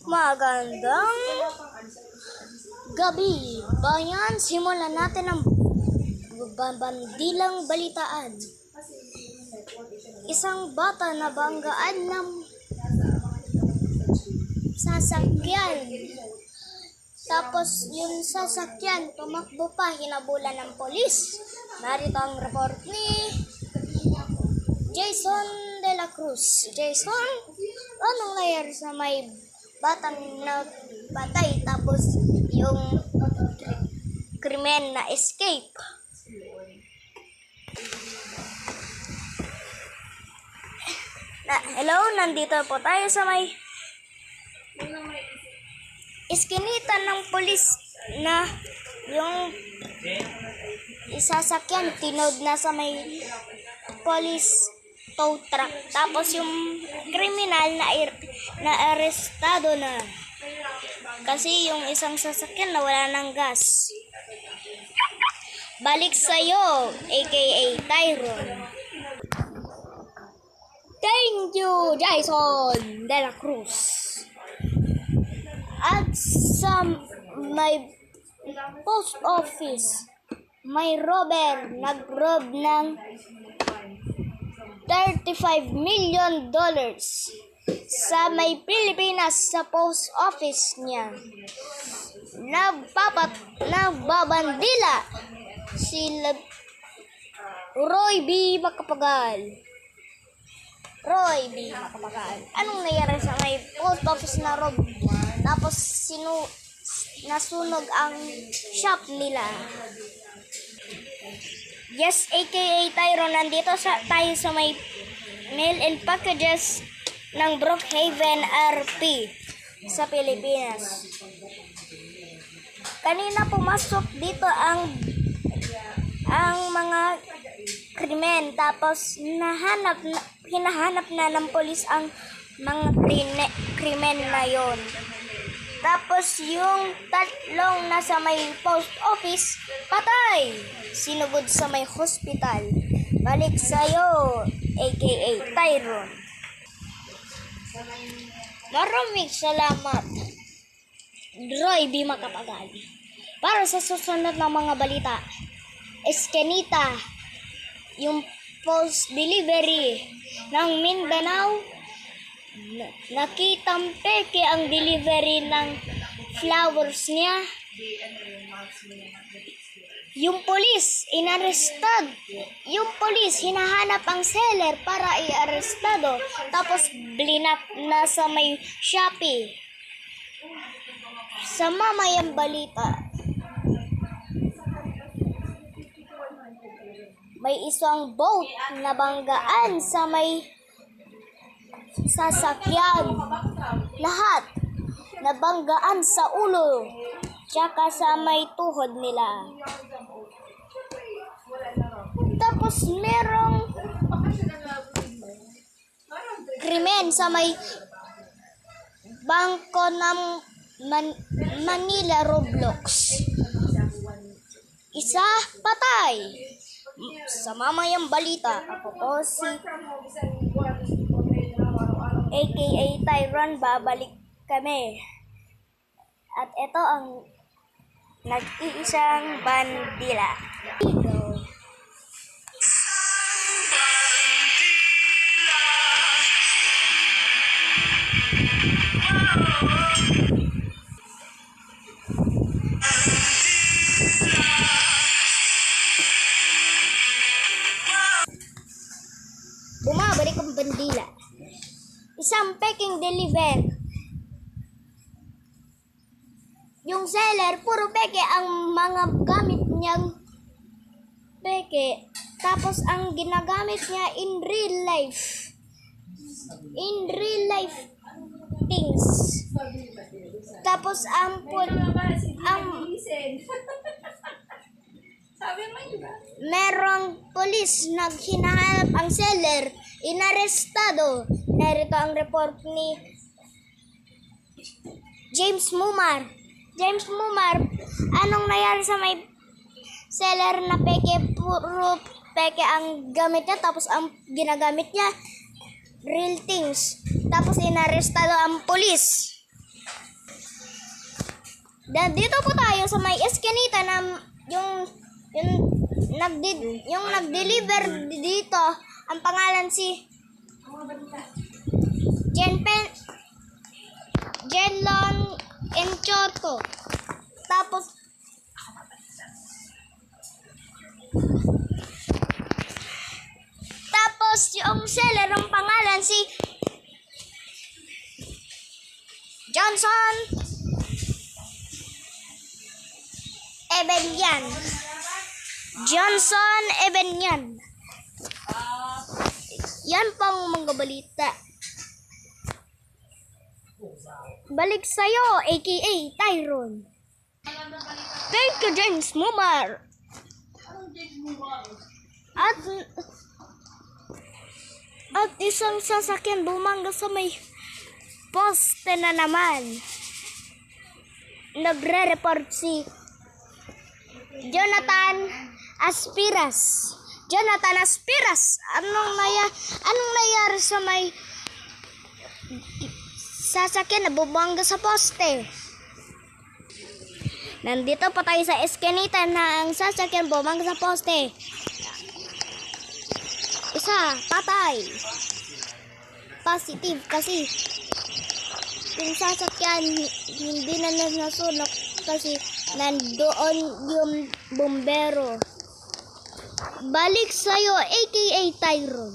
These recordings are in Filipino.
Magandang gabi, bayan. Simulan natin ang bandilang balitaan. Isang bata na banggaan ng sasakyan. Tapos yung sasakyan tumakbo pa, hinabulan ng polis. Narito ang report ni Jason de la Cruz. Jason, anong nangyari sa may batang na patay tapos yung krimen na escape? Hello, nandito po tayo sa may iskinita ng polis na yung isasakyan tinod na sa may police tow truck. Tapos yung kriminal na arestado na kasi yung isang sasakyan na wala ng gas. Balik sa'yo, aka Tyron. Thank you, Jason de la Cruz. At sa may post office, may robber nag-rob ng $35 million sa may Pilipinas sa post office niya. Nagbabandila si Roy B. Macapagal. Anong nangyari sa may post office na rob? Tapos nasunog ang shop nila. Yes, aka Tyron, nandito tayo sa may mail and packages ng Brookhaven RP sa Pilipinas. Kanina pumasok dito ang mga krimen, tapos hinahanap na ng polis ang mga krimen na yon. Tapos yung tatlong nasa may post office, patay! Sinugod sa may hospital. Balik sa'yo, aka Tyron. Maraming salamat, Roy B. Macapagal. Para sa susunod na mga balita, Escanita, yung post delivery ng Mindanao, nakitang peke ang delivery ng flowers niya. Yung polis, inarestad. Yung polis, hinahanap ang seller para i-arestado. Tapos, blinap na sa may Shopee. Sa mamayang balita, may isang boat na banggaan sa may sasakyan. Lahat nabanggaan sa ulo tsaka sa may tuhod nila. Tapos merong krimen sa may bangko ng Manila Roblox. Isa patay. Sa mamayang balita, ako po si aka Tyron, babalik kami. At ito ang nag-iisang bandila. Bumabalik ang bandila. Isang peking deliver. Yung seller, puro peke ang mga gamit niyang peke. Tapos ang ginagamit niya in real life. In real life things. Tapos merong polis naghinahanap ang seller, inarestado. Narito ang report ni James Mumar. James Mumar, anong nangyari sa may seller na peke? Puro peke ang gamit niya, tapos ang ginagamit niya real things. Tapos inarestado ang polis. Dito po tayo sa may eskinita na yung nag-deliver dito, ang pangalan si Jenlon Enchoto. Tapos yung seller, ang pangalan si Johnson Ebenyan. Johnson Ebenyan. Yan pang mga balita. Balik sa'yo, aka Tyron. Thank you, James Mumar. At isang sasakyan bumangga sa may poste na naman. Nagre-report si Jonathan Aspiras. Anong nangyari sa may sasakyan na bumangga sa poste? Nandito pa tayo sa eskinita na ang sasakyan bumangga sa poste. Isa, patay. Positive kasi yung sasakyan hindi na nasunog kasi nandoon yung bumbero. Balik sa'yo, aka Tyron.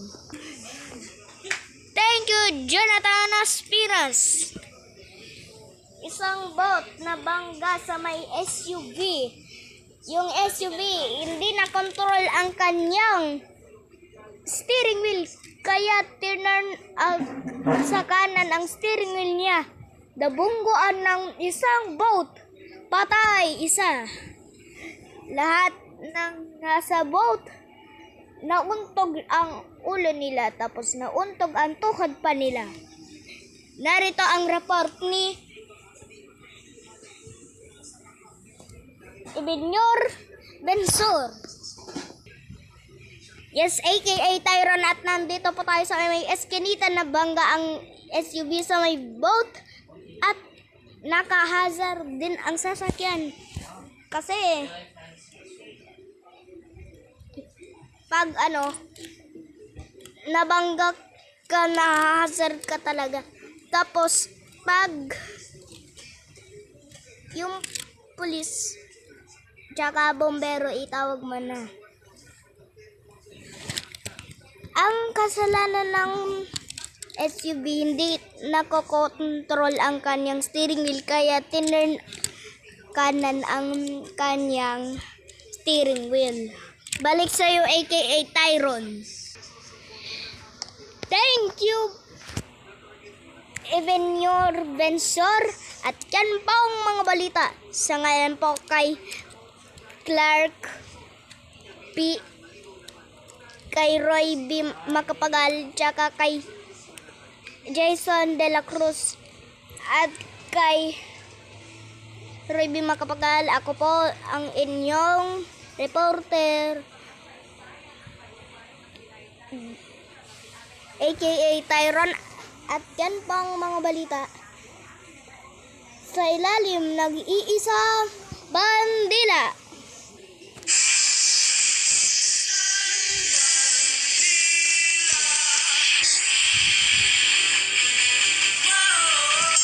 Thank you, Jonathan Aspiras. Isang boat na bangga sa may SUV. Yung SUV, hindi na control ang kanyang steering wheel. Kaya tinurn out sa kanan ang steering wheel niya. Nabungguan ng isang boat. Patay, isa. Lahat ng nasa boat, nauntog ang ulo nila, tapos nauntog ang tuhod pa nila. Narito ang report ni Ibinyor Bensor. Yes, aka Tyron, at nandito po tayo sa may eskinita na bangga ang SUV sa may boat at nakahazard din ang sasakyan. Kasi pag nabangga ka, na-hazard ka talaga. Tapos pag yung pulis tsaka bombero, itawag mo na. Ang kasalanan ng SUV, hindi nakokontrol ang kanyang steering wheel, kaya tinurn kanan ang kanyang steering wheel. Balik sa'yo, aka Tyron. Thank you, Ibinyor Bensor. At yan po ang mga balita. Sa ngayon po kay Clark P, kay Roy B. Macapagal, tsaka kay Jason De La Cruz, at kay Roy B. Macapagal. Ako po ang inyong reporter, aka Tyron. At yan pang mga balita. Sa ilalim, nag-iisa bandila.